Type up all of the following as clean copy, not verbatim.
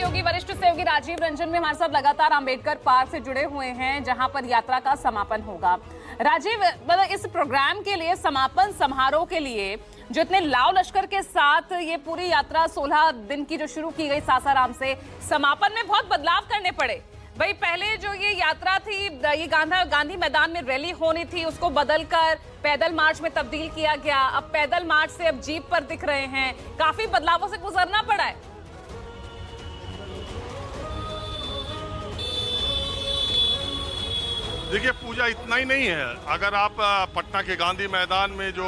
सहयोगी वरिष्ठ सहयोगी राजीव रंजन भी हमारे साथ लगातार अंबेडकर पार्क से जुड़े हुए हैं, जहां पर यात्रा का समापन होगा। राजीव, मतलब इस प्रोग्राम के लिए, समापन समारोह के लिए जो इतने लाव लश्कर के साथ ये पूरी यात्रा 16 दिन की जो शुरू की गई सासाराम से, समापन में बहुत बदलाव करने पड़े। भाई, पहले जो ये यात्रा थी, ये गांधी मैदान में रैली होनी थी, उसको बदलकर पैदल मार्च में तब्दील किया गया। अब पैदल मार्च से अब जीप पर दिख रहे हैं। काफी बदलावों से गुजरना पड़ा है। देखिए पूजा, इतना ही नहीं है। अगर आप पटना के गांधी मैदान में जो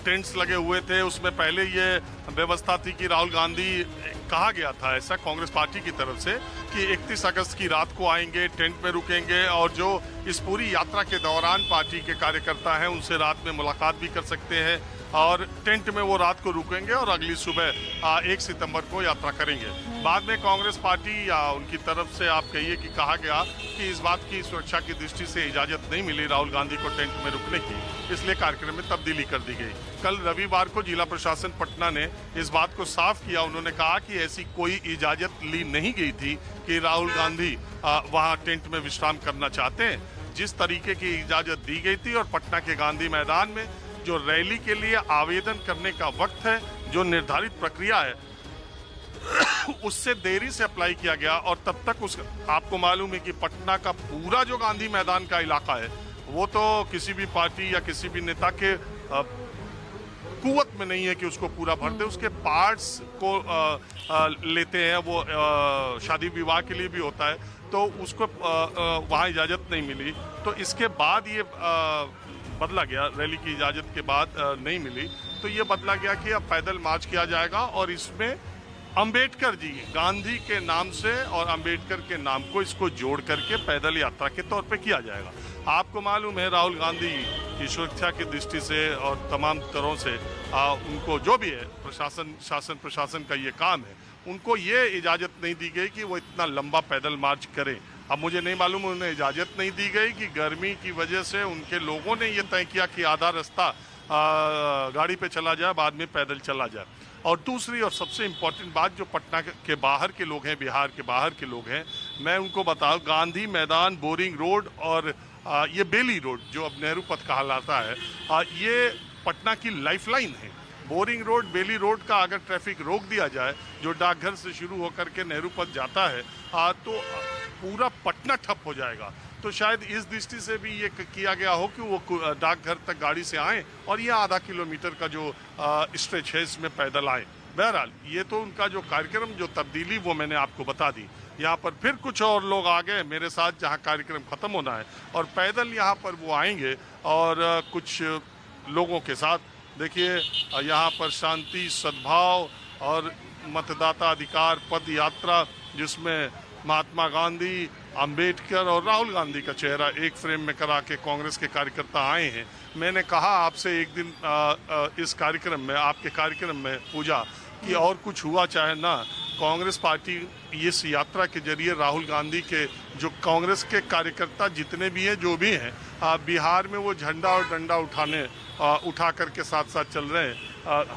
टेंट्स लगे हुए थे, उसमें पहले ये व्यवस्था थी कि राहुल गांधी, कहा गया था ऐसा कांग्रेस पार्टी की तरफ से कि 31 अगस्त की रात को आएंगे, टेंट में रुकेंगे और जो इस पूरी यात्रा के दौरान पार्टी के कार्यकर्ता हैं उनसे रात में मुलाकात भी कर सकते हैं और टेंट में वो रात को रुकेंगे और अगली सुबह 1 सितंबर को यात्रा करेंगे। बाद में कांग्रेस पार्टी या उनकी तरफ से आप कहिए कि कहा गया कि इस बात की सुरक्षा की दृष्टि से इजाजत नहीं मिली राहुल गांधी को टेंट में रुकने की, इसलिए कार्यक्रम में तब्दीली कर दी गई। कल रविवार को जिला प्रशासन पटना ने इस बात को साफ किया। उन्होंने कहा कि ऐसी कोई इजाजत ली नहीं गई थी कि राहुल गांधी वहां टेंट में विश्राम करना चाहते हैं। जिस तरीके की इजाजत दी गई थी और पटना के गांधी मैदान में जो रैली के लिए आवेदन करने का वक्त है, जो निर्धारित प्रक्रिया है, उससे देरी से अप्लाई किया गया और तब तक आपको मालूम है कि पटना का पूरा जो गांधी मैदान का इलाका है वो तो किसी भी पार्टी या किसी भी नेता के कुवत में नहीं है कि उसको पूरा भर दे। उसके पार्ट्स को लेते हैं, वो शादी विवाह के लिए भी होता है, तो उसको वहाँ इजाज़त नहीं मिली। तो इसके बाद ये बदला गया, रैली की इजाज़त के बाद नहीं मिली, तो ये बदला गया कि अब पैदल मार्च किया जाएगा और इसमें अंबेडकर जी, गांधी के नाम से और अंबेडकर के नाम को इसको जोड़ करके पैदल यात्रा के तौर पे किया जाएगा। आपको मालूम है राहुल गांधी की सुरक्षा की दृष्टि से और तमाम तरह से उनको जो भी है शासन प्रशासन का ये काम है, उनको ये इजाज़त नहीं दी गई कि वो इतना लंबा पैदल मार्च करें। अब मुझे नहीं मालूम उन्हें इजाज़त नहीं दी गई कि गर्मी की वजह से उनके लोगों ने ये तय किया कि आधा रास्ता गाड़ी पे चला जाए, बाद में पैदल चला जाए। और दूसरी और सबसे इम्पोर्टेंट बात, जो पटना के बाहर के लोग हैं, बिहार के बाहर के लोग हैं, मैं उनको बताऊं, गांधी मैदान, बोरिंग रोड और ये बेली रोड जो अब नेहरू पथ कहलाता है, ये पटना की लाइफलाइन है। बोरिंग रोड, बेली रोड का अगर ट्रैफिक रोक दिया जाए, जो डाकघर से शुरू होकर के नेहरू पथ जाता है, तो पूरा पटना ठप हो जाएगा। तो शायद इस दृष्टि से भी ये किया गया हो कि वो डाकघर तक गाड़ी से आएँ और ये आधा किलोमीटर का जो स्ट्रेच है इसमें पैदल आए। बहरहाल ये तो उनका जो कार्यक्रम, जो तब्दीली, वो मैंने आपको बता दी। यहाँ पर फिर कुछ और लोग आ गए मेरे साथ, जहाँ कार्यक्रम ख़त्म होना है और पैदल यहाँ पर वो आएंगे और कुछ लोगों के साथ, देखिए यहाँ पर शांति, सद्भाव और मतदाता अधिकार पद यात्रा, जिसमें महात्मा गांधी, अंबेडकर और राहुल गांधी का चेहरा एक फ्रेम में करा के कांग्रेस के कार्यकर्ता आए हैं। मैंने कहा आपसे एक दिन इस कार्यक्रम में, आपके कार्यक्रम में पूजा, कि और कुछ हुआ चाहे ना, कांग्रेस पार्टी इस यात्रा के जरिए राहुल गांधी के जो कांग्रेस के कार्यकर्ता जितने भी हैं, जो भी हैं, बिहार में वो झंडा और डंडा उठा करके साथ साथ चल रहे हैं।